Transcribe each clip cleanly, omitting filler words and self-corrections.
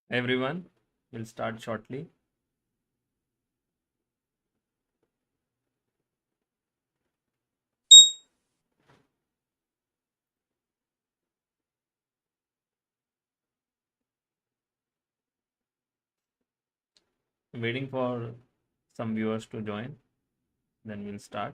Everyone will start shortly. Waiting for some viewers to join, then we'll start.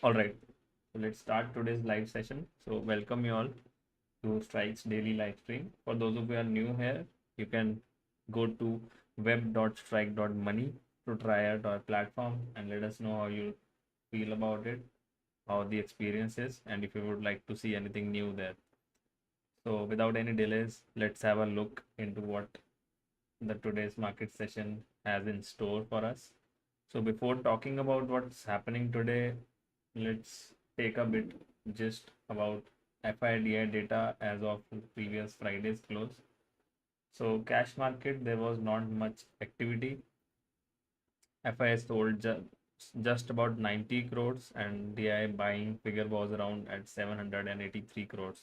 All right, so let's start today's live session. So, welcome you all to Strike's daily live stream. For those of you who are new here, you can go to web.strike.money to try out our platform and let us know how you feel about it, how the experience is, and if you would like to see anything new there. So, without any delays, let's have a look into what the today's market session has in store for us. So before talking about what's happening today, let's take a bit just about FIDI data as of previous Friday's close. So cash market, there was not much activity. FI sold just about 90 crores and DI buying figure was around at 783 crores.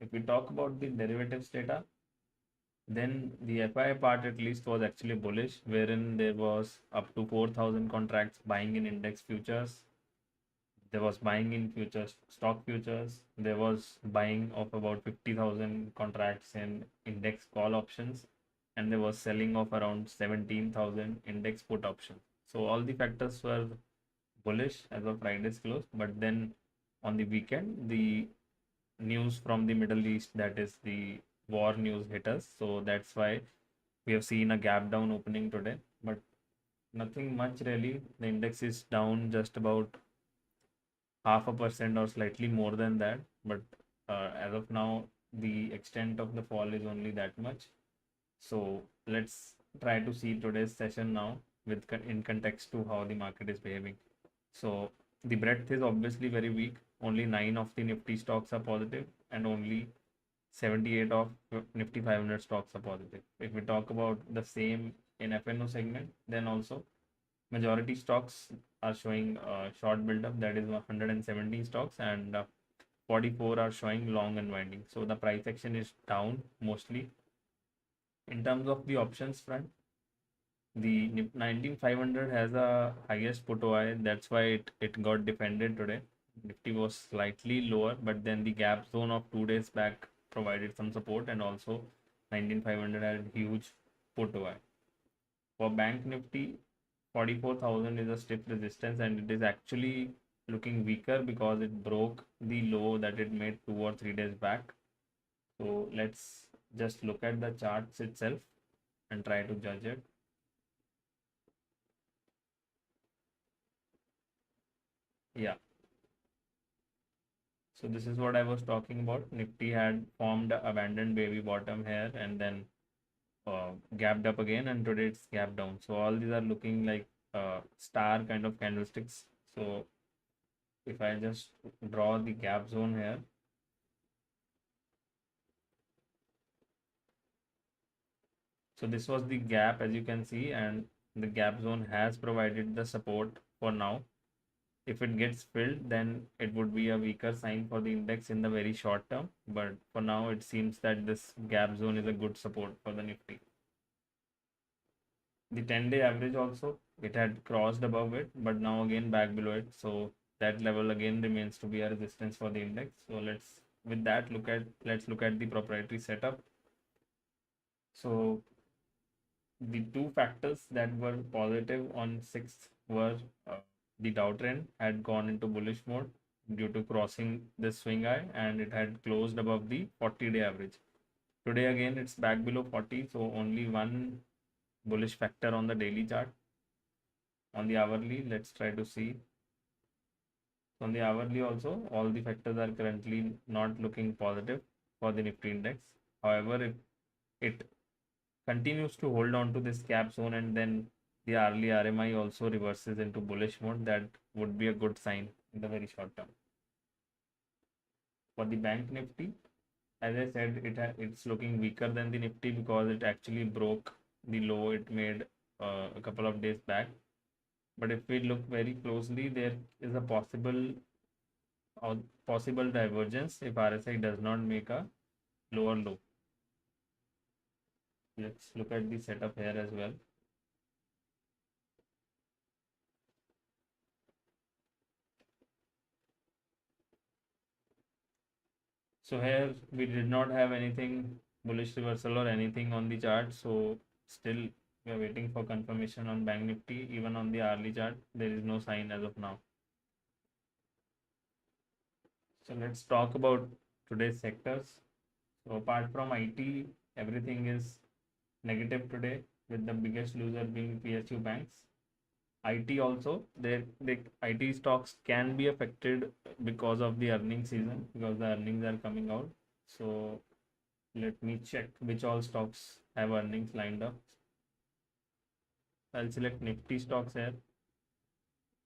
If we talk about the derivatives data, then the FI part at least was actually bullish, wherein there was up to 4,000 contracts buying in index futures. There was buying in futures, stock futures. There was buying of about 50,000 contracts in index call options, and there was selling of around 17,000 index put options. So all the factors were bullish as of Friday's close, but then on the weekend, the news from the Middle East, that is the war news, hit us. So that's why we have seen a gap down opening today, but nothing much really. The index is down just about 0.5% or slightly more than that. But as of now, the extent of the fall is only that much. So let's try to see today's session now with in context to how the market is behaving. So the breadth is obviously very weak. Only 9 of the Nifty stocks are positive, and only 78 of Nifty 500 stocks are positive. If we talk about the same in FNO segment, then also majority stocks are showing short buildup, that is 117 stocks, and 44 are showing long unwinding. So the price action is down mostly. In terms of the options front, the 19500 has a highest put OI, that's why it got defended today. Nifty was slightly lower, but then the gap zone of 2 days back provided some support, and also 19500 had huge put OI. For Bank Nifty, 44,000 is a stiff resistance, and it is actually looking weaker because it broke the low that it made 2 or 3 days back. So let's just look at the charts itself and try to judge it. Yeah, so this is what I was talking about. Nifty had formed a abandoned baby bottom here and then gapped up again, and today it's gapped down. So all these are looking like star kind of candlesticks. So if I just draw the gap zone here, so this was the gap as you can see, and the gap zone has provided the support for now. If it gets filled, then it would be a weaker sign for the index in the very short term. But for now, it seems that this gap zone is a good support for the Nifty. The 10-day average also, it had crossed above it, but now again back below it. So that level again remains to be a resistance for the index. So let's look at the proprietary setup. So the two factors that were positive on 6th were the Dow trend had gone into bullish mode due to crossing this swing high, and it had closed above the 40-day average. Today again it's back below 40, so only one bullish factor on the daily chart. On the hourly, let's try to see. So on the hourly also, all the factors are currently not looking positive for the Nifty index. However, if it continues to hold on to this cap zone and then the hourly RMI also reverses into bullish mode, that would be a good sign in the very short term. For the bank Nifty, as I said, it's looking weaker than the Nifty because it actually broke the low it made a couple of days back. But if we look very closely, there is a possible divergence if RSI does not make a lower low. Let's look at the setup here as well. So here we did not have anything bullish reversal or anything on the chart. So still we are waiting for confirmation on Bank Nifty. Even on the hourly chart, there is no sign as of now. So let's talk about today's sectors. So apart from IT, everything is negative today, with the biggest loser being PSU banks. IT also, the IT stocks can be affected because of the earning season, because the earnings are coming out. So let me check which all stocks have earnings lined up. I'll select Nifty stocks here.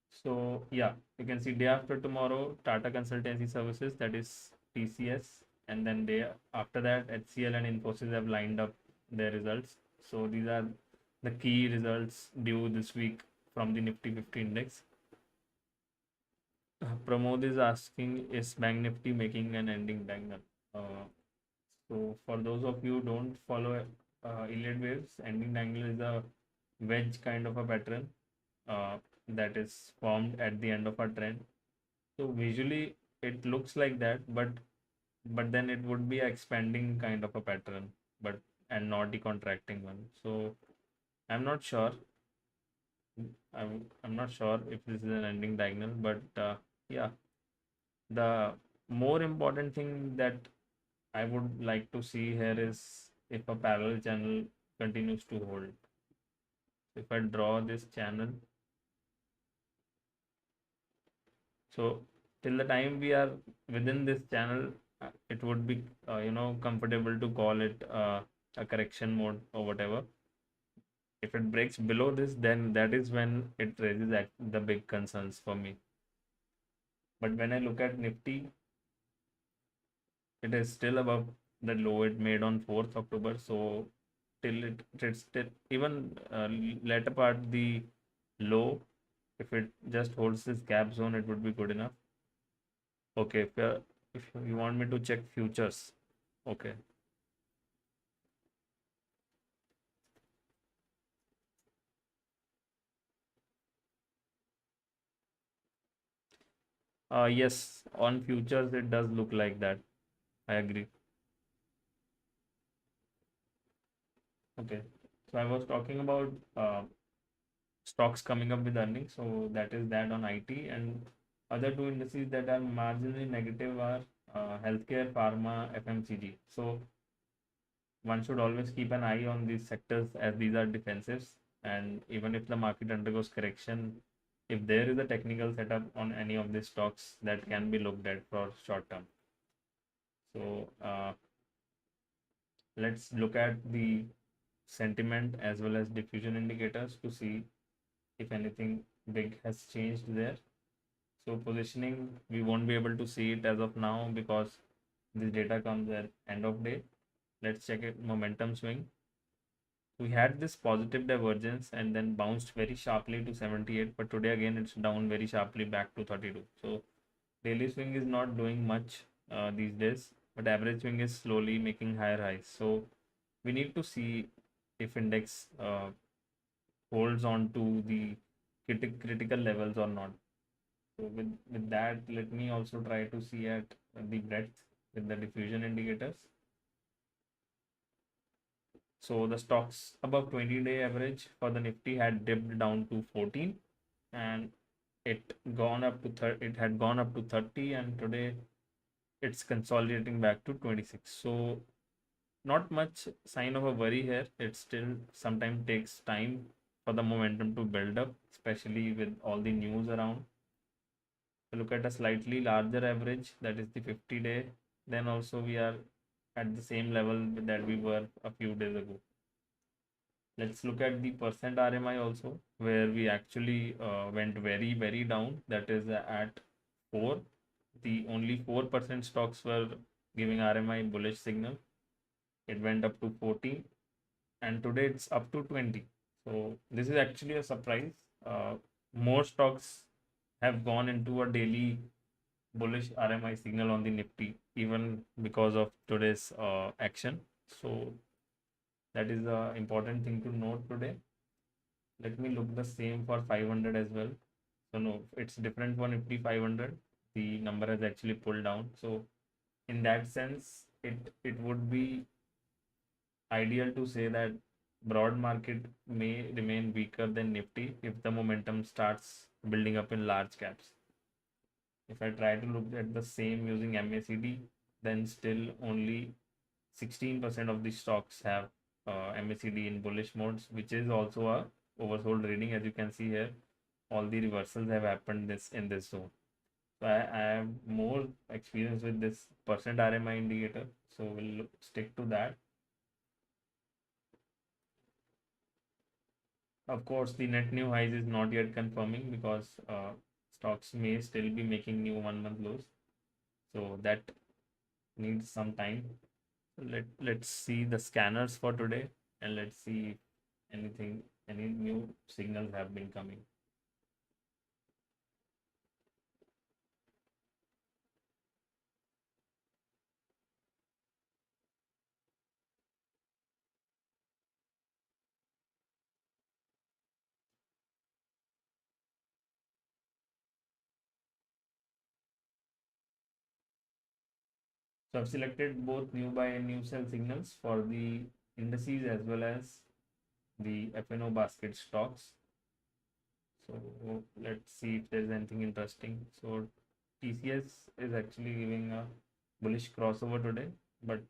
So yeah, you can see day after tomorrow, Tata Consultancy Services, that is TCS, and then day after that, HCL and Infosys have lined up their results. So these are the key results due this week from the Nifty 50 index. Pramod is asking, is Bank Nifty making an ending diagonal? So for those of you who don't follow Elliott waves, ending diagonal is a wedge kind of a pattern that is formed at the end of a trend. So visually it looks like that, but then it would be a expanding kind of a pattern, but and not the contracting one. So I'm not sure. I'm not sure if this is an ending diagonal, but yeah, the more important thing that I would like to see here is if a parallel channel continues to hold. If I draw this channel, so till the time we are within this channel, it would be comfortable to call it a correction mode or whatever. If it breaks below this, then that is when it raises the big concerns for me. But when I look at Nifty, it is still above the low it made on 4th October. So till it's still even later part the low, if it just holds this gap zone, it would be good enough. Okay, if you want me to check futures, okay. Yes, on futures it does look like that. I agree. Okay, so I was talking about stocks coming up with earnings. So that is that on IT, and other two indices that are marginally negative are healthcare, pharma, FMCG. So one should always keep an eye on these sectors as these are defensives. And even if the market undergoes correction, if there is a technical setup on any of these stocks, that can be looked at for short term. So let's look at the sentiment as well as diffusion indicators to see if anything big has changed there. So positioning, we won't be able to see it as of now because this data comes at end of day. Let's check it. Momentum swing. We had this positive divergence and then bounced very sharply to 78, but today again it's down very sharply back to 32. So daily swing is not doing much these days, but average swing is slowly making higher highs. So we need to see if index holds on to the critical levels or not. So with that, let me also try to see at the breadth with the diffusion indicators. So the stocks above 20-day average for the Nifty had dipped down to 14, and it gone up to it had gone up to 30, and today it's consolidating back to 26. So not much sign of a worry here. It still sometimes takes time for the momentum to build up, especially with all the news around. Look at a slightly larger average, that is the 50-day, then also we are at the same level that we were a few days ago. Let's look at the percent RMI also, where we actually went very down, that is at 4. the only 4% stocks were giving RMI bullish signal. It went up to 14, and today it's up to 20. So this is actually a surprise. Uh, More stocks have gone into a daily bullish RMI signal on the Nifty, even because of today's action. So that is the important thing to note today. Let me look the same for 500 as well. So no, it's different for Nifty 500. The number has actually pulled down. So in that sense, it would be ideal to say that broad market may remain weaker than Nifty if the momentum starts building up in large caps. If I try to look at the same using MACD, then still only 16% of the stocks have MACD in bullish modes, which is also a oversold reading. As you can see here, all the reversals have happened this in this zone. So I have more experience with this percent RMI indicator, so we'll stick to that. Of course, the net new highs is not yet confirming because stocks may still be making new 1 month lows, so that needs some time. Let's see the scanners for today, and let's see if any new signals have been coming. So I've selected both new buy and new sell signals for the indices as well as the FNO basket stocks. So let's see if there's anything interesting. So TCS is actually giving a bullish crossover today, but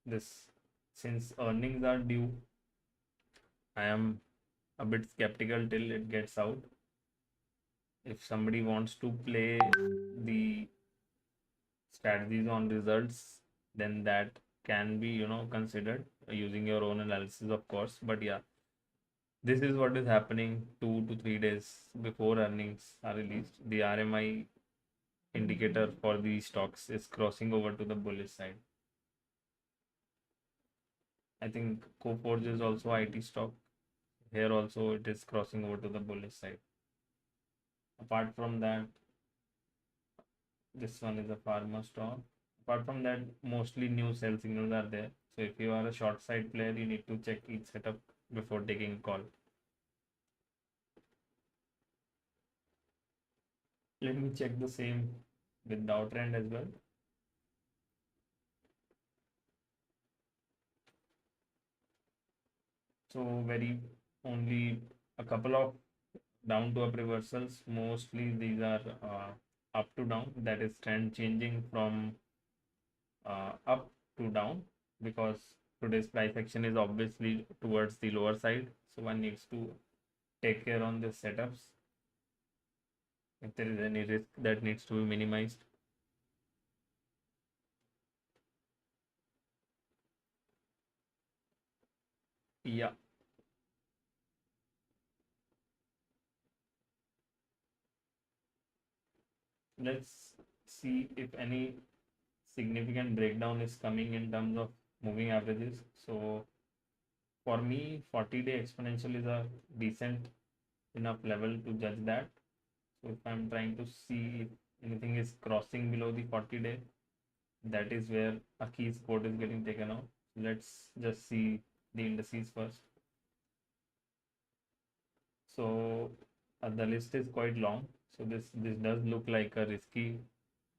this since earnings are due, I am a bit skeptical till it gets out. If somebody wants to play the strategies on results, then that can be considered using your own analysis, of course. But yeah, this is what is happening 2 to 3 days before earnings are released. The RMI indicator for the stocks is crossing over to the bullish side. I think Coforge is also IT stock. Here also it is crossing over to the bullish side. Apart from that, this one is a pharma stock. Apart from that, mostly new sell signals are there. So if you are a short side player, you need to check each setup before taking a call. Let me check the same with Dow Trend as well. So very only a couple of down to up reversals. Mostly these are up to down. That is trend changing from up to down, because today's price action is obviously towards the lower side. So one needs to take care on the setups if there is any risk that needs to be minimized. Yeah, let's see if any significant breakdown is coming in terms of moving averages. So for me, 40-day exponential is a decent enough level to judge that. So if I'm trying to see if anything is crossing below the 40-day, that is where a key support is getting taken out. Let's just see the indices first. So the list is quite long. So this does look like a risky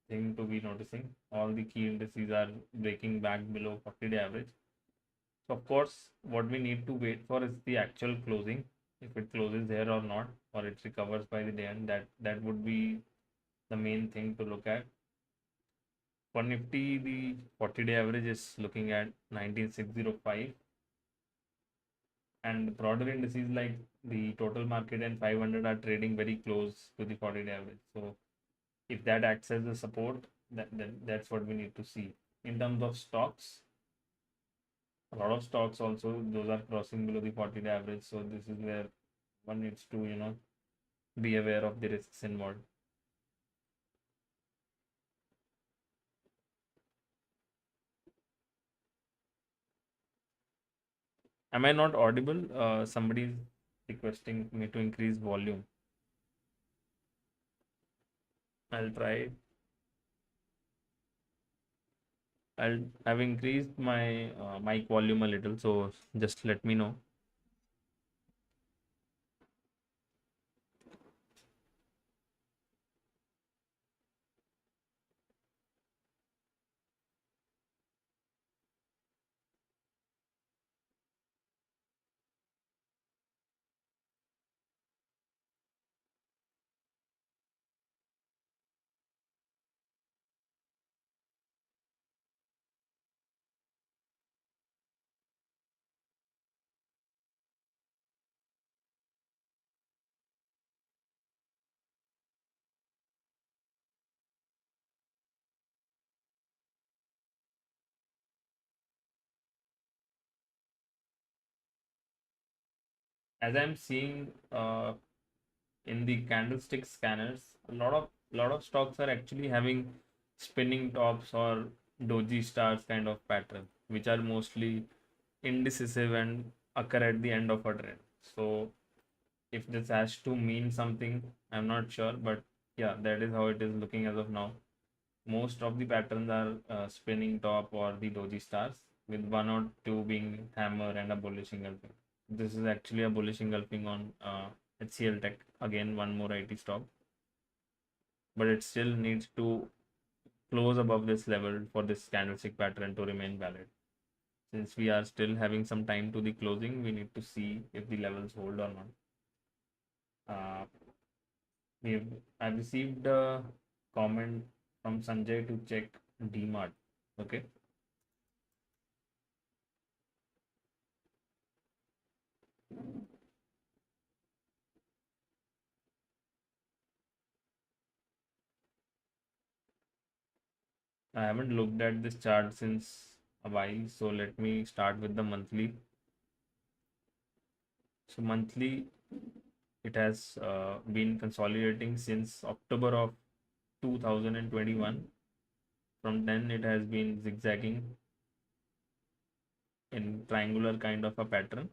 thing to be noticing. All the key indices are breaking back below 40-day average. So of course, what we need to wait for is the actual closing. If it closes there or not, or it recovers by the day end, that would be the main thing to look at. For Nifty, the 40-day average is looking at 19605, and broader indices like the total market and 500 are trading very close to the 40-day average. So if that acts as a support, that's what we need to see. In terms of stocks, a lot of stocks also, those are crossing below the 40-day average. So this is where one needs to be aware of the risks involved. Am I not audible? Somebody is requesting me to increase volume. I'll try. I've increased my mic volume a little, so just let me know. As I'm seeing in the candlestick scanners, a lot of stocks are actually having spinning tops or doji stars kind of pattern, which are mostly indecisive and occur at the end of a trend. So if this has to mean something, I'm not sure, but yeah, that is how it is looking as of now. Most of the patterns are spinning top or the doji stars, with one or two being hammer and a bullish engulfing. This is actually a bullish engulfing on HCL Tech, again one more IT stock, but it still needs to close above this level for this candlestick pattern to remain valid. Since we are still having some time to the closing, we need to see if the levels hold or not. Uh, we've I've received a comment from Sanjay to check DMart. Okay. I haven't looked at this chart since a while, so let me start with the monthly. So monthly, it has been consolidating since October of 2021. From then, it has been zigzagging in triangular kind of a pattern.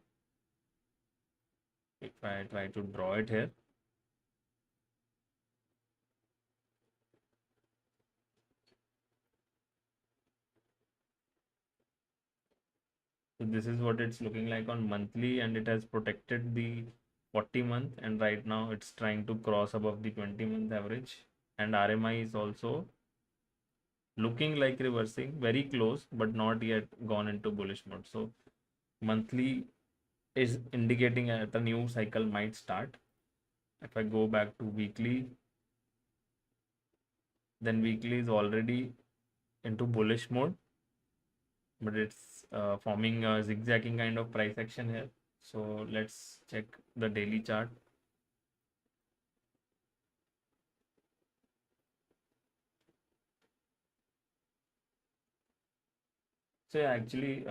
If I try to draw it here, so this is what it's looking like on monthly, and it has protected the 40 month, and right now it's trying to cross above the 20-month average, and RMI is also looking like reversing, very close, but not yet gone into bullish mode. So monthly is indicating that a new cycle might start. If I go back to weekly, then weekly is already into bullish mode, but it's forming a zigzagging kind of price action here. So let's check the daily chart. So yeah, actually,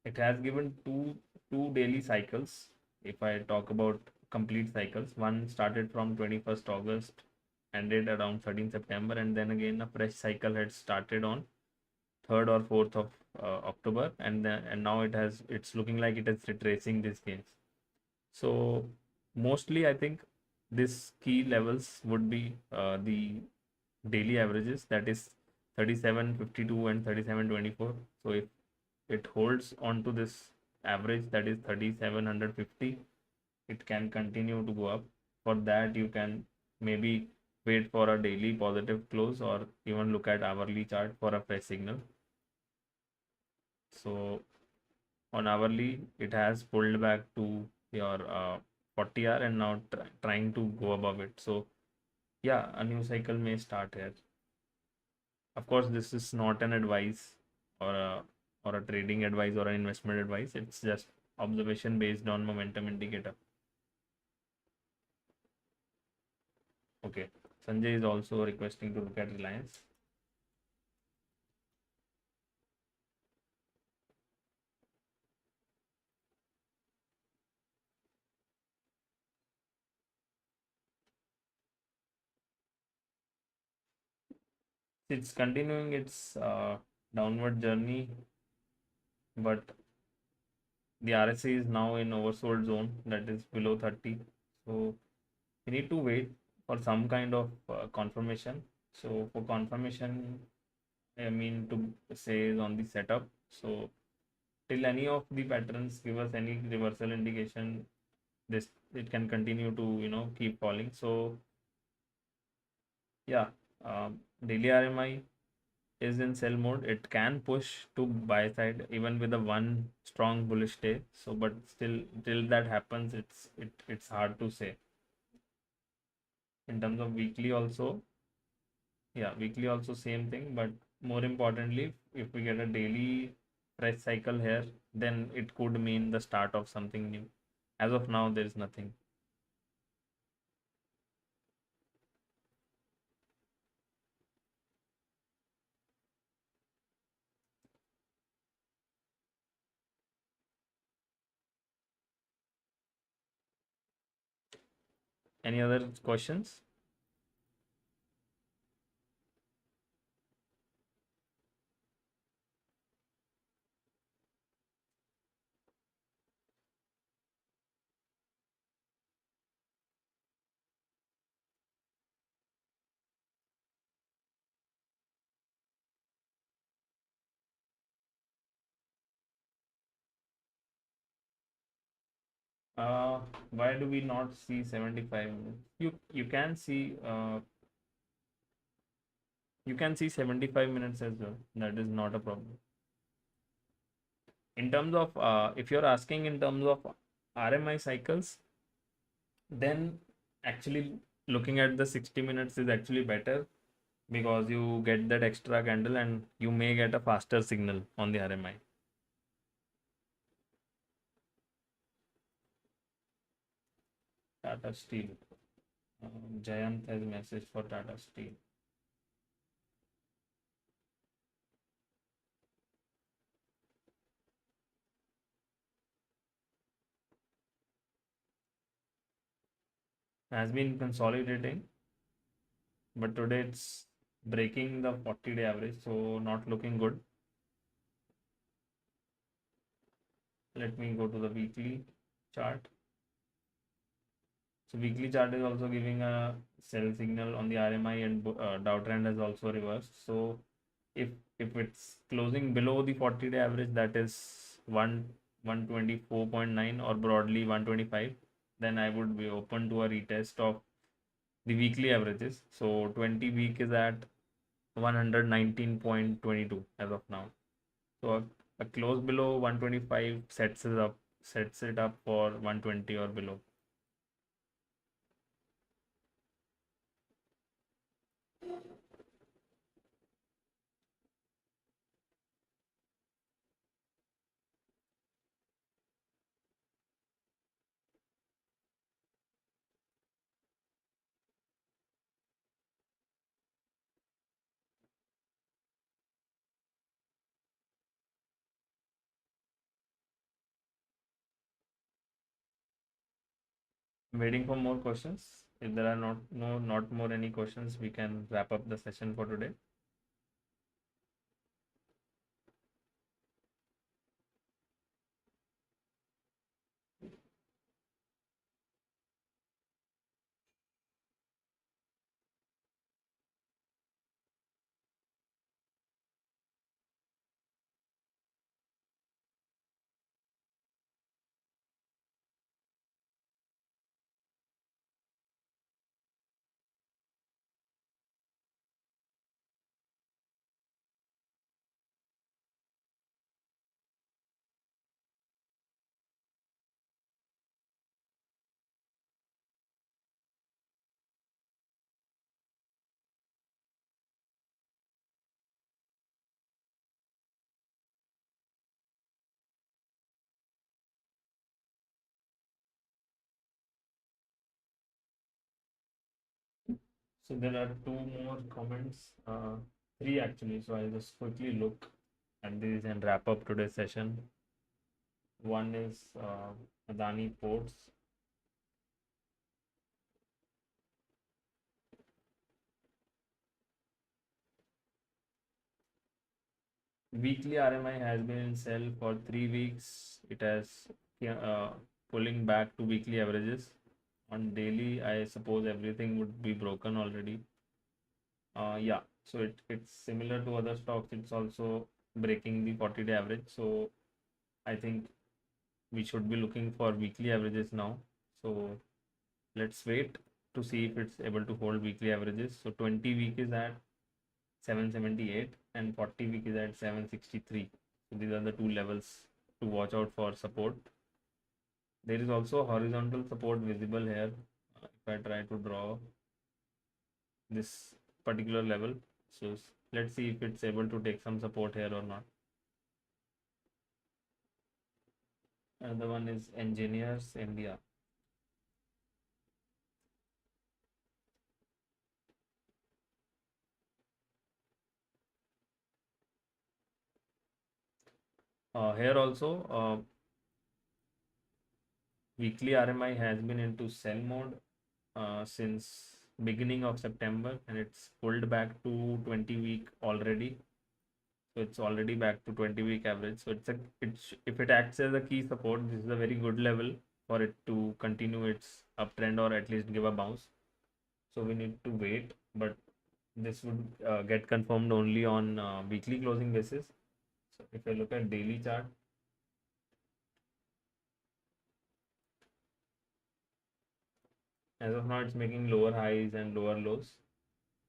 it has given two daily cycles. If I talk about complete cycles, one started from 21st August, ended around 13th September, and then again a fresh cycle had started on 3rd or 4th of October, and now it's looking like it is retracing these gains. So mostly I think this key levels would be the daily averages, that is 37.52 and 37.24. So if it holds on to this average, that is 3750, it can continue to go up. For that, you can maybe wait for a daily positive close, or even look at hourly chart for a fresh signal. So on hourly, it has pulled back to your 40R, and now trying to go above it. So yeah, a new cycle may start here. Of course, this is not an advice, or a trading advice, or an investment advice. It's just observation based on momentum indicator. Okay. Sanjay is also requesting to look at Reliance. It's continuing its downward journey, but the RSI is now in oversold zone, that is below 30. So we need to wait for some kind of confirmation. So for confirmation, I mean to say is on the setup. So till any of the patterns give us any reversal indication, this it can continue to keep falling. So yeah, daily RMI is in sell mode. It can push to buy side even with a one strong bullish day. So but still till that happens, it's hard to say. In terms of weekly also, yeah, weekly also same thing, but more importantly, if we get a daily price cycle here, then it could mean the start of something new. As of now, there is nothing. Any other questions? Uh, why do we not see 75 minutes? You can see you can see 75 minutes as well. That is not a problem. In terms of if you're asking in terms of RMI cycles, then actually looking at the 60 minutes is actually better because you get that extra candle and you may get a faster signal on the RMI. Tata Steel. Jayant has message for Tata Steel. Has been consolidating, but today it's breaking the 40-day average, so not looking good. Let me go to the weekly chart. So weekly chart is also giving a sell signal on the RMI, and Dow Trend has also reversed. So if it's closing below the 40-day average, that is 124.9 or broadly 125, then I would be open to a retest of the weekly averages. So 20 week is at 119.22 as of now. So a close below 125 sets it up for 120 or below. Waiting for more questions. If there are not more any questions, we can wrap up the session for today. So there are two more comments, three actually. So I'll just quickly look at these and wrap up today's session. One is Adani Ports. weekly RMI has been in sell for 3 weeks. It has uh, pulling back to weekly averages. On daily, I suppose everything would be broken already. Yeah, so it's similar to other stocks. It's also breaking the 40-day average. So I think we should be looking for weekly averages now. So let's wait to see if it's able to hold weekly averages. So 20 week is at 778 and 40 week is at 763. So these are the two levels to watch out for support. There is also horizontal support visible here. If I try to draw this particular level, so let's see if it's able to take some support here or not. Another one is engineers India. Here also weekly RMI has been into sell mode since beginning of September, and it's pulled back to 20 week already. So it's already back to 20-week average. So if it acts as a key support, this is a very good level for it to continue its uptrend or at least give a bounce. So we need to wait, but this would get confirmed only on weekly closing basis. So if I look at daily chart, as of now it's making lower highs and lower lows.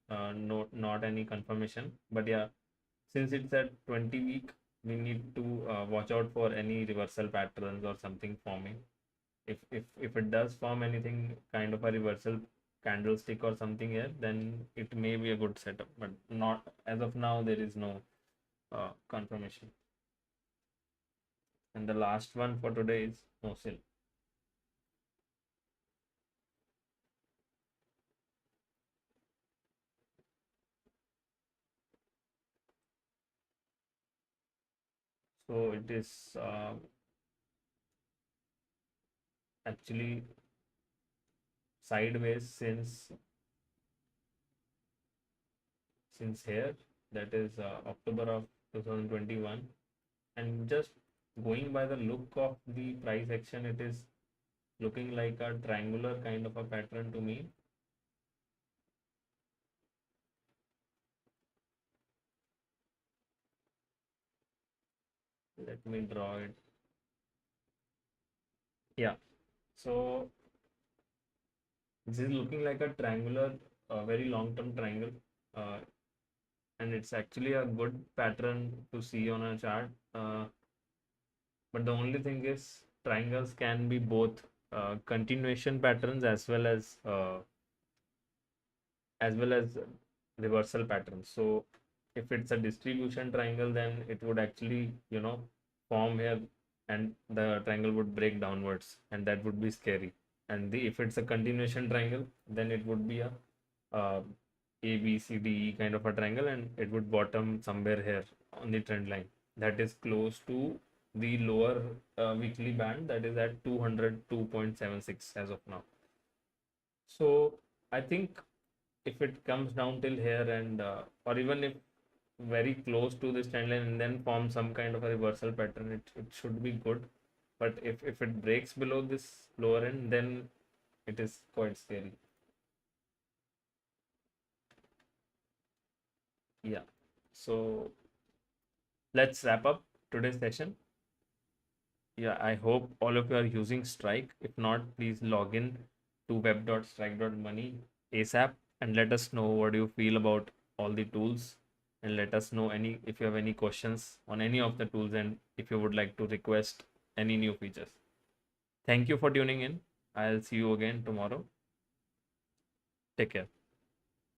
Not any confirmation, but yeah, since it's at 20 week, we need to watch out for any reversal patterns or something forming. If it does form anything kind of a reversal candlestick or something here, then it may be a good setup, but not as of now. There is no confirmation. And the last one for today is Mosil. So it is actually sideways since here, that is October of 2021. And just going by the look of the price action, it is looking like a triangular kind of a pattern to me. Let me draw it. Yeah, so this is looking like a triangular, very long-term triangle, uh, and it's actually a good pattern to see on a chart. But the only thing is, triangles can be both continuation patterns as well as reversal patterns. So if it's a distribution triangle, then it would actually form here, and the triangle would break downwards, and that would be scary. And if it's a continuation triangle, then it would be uh, a B C D E kind of a triangle, and it would bottom somewhere here on the trend line that is close to the lower weekly band, that is at 202.76 as of now. So I think if it comes down till here, and or even if very close to this trend line and then form some kind of a reversal pattern, it should be good. But if it breaks below this lower end, then it is quite scary. Yeah, so let's wrap up today's session. Yeah, I hope all of you are using Strike. If not, please log in to web.strike.money ASAP and let us know what you feel about all the tools, and let us know any if you have any questions on any of the tools, and if you would like to request any new features. Thank you for tuning in. I'll see you again tomorrow. Take care.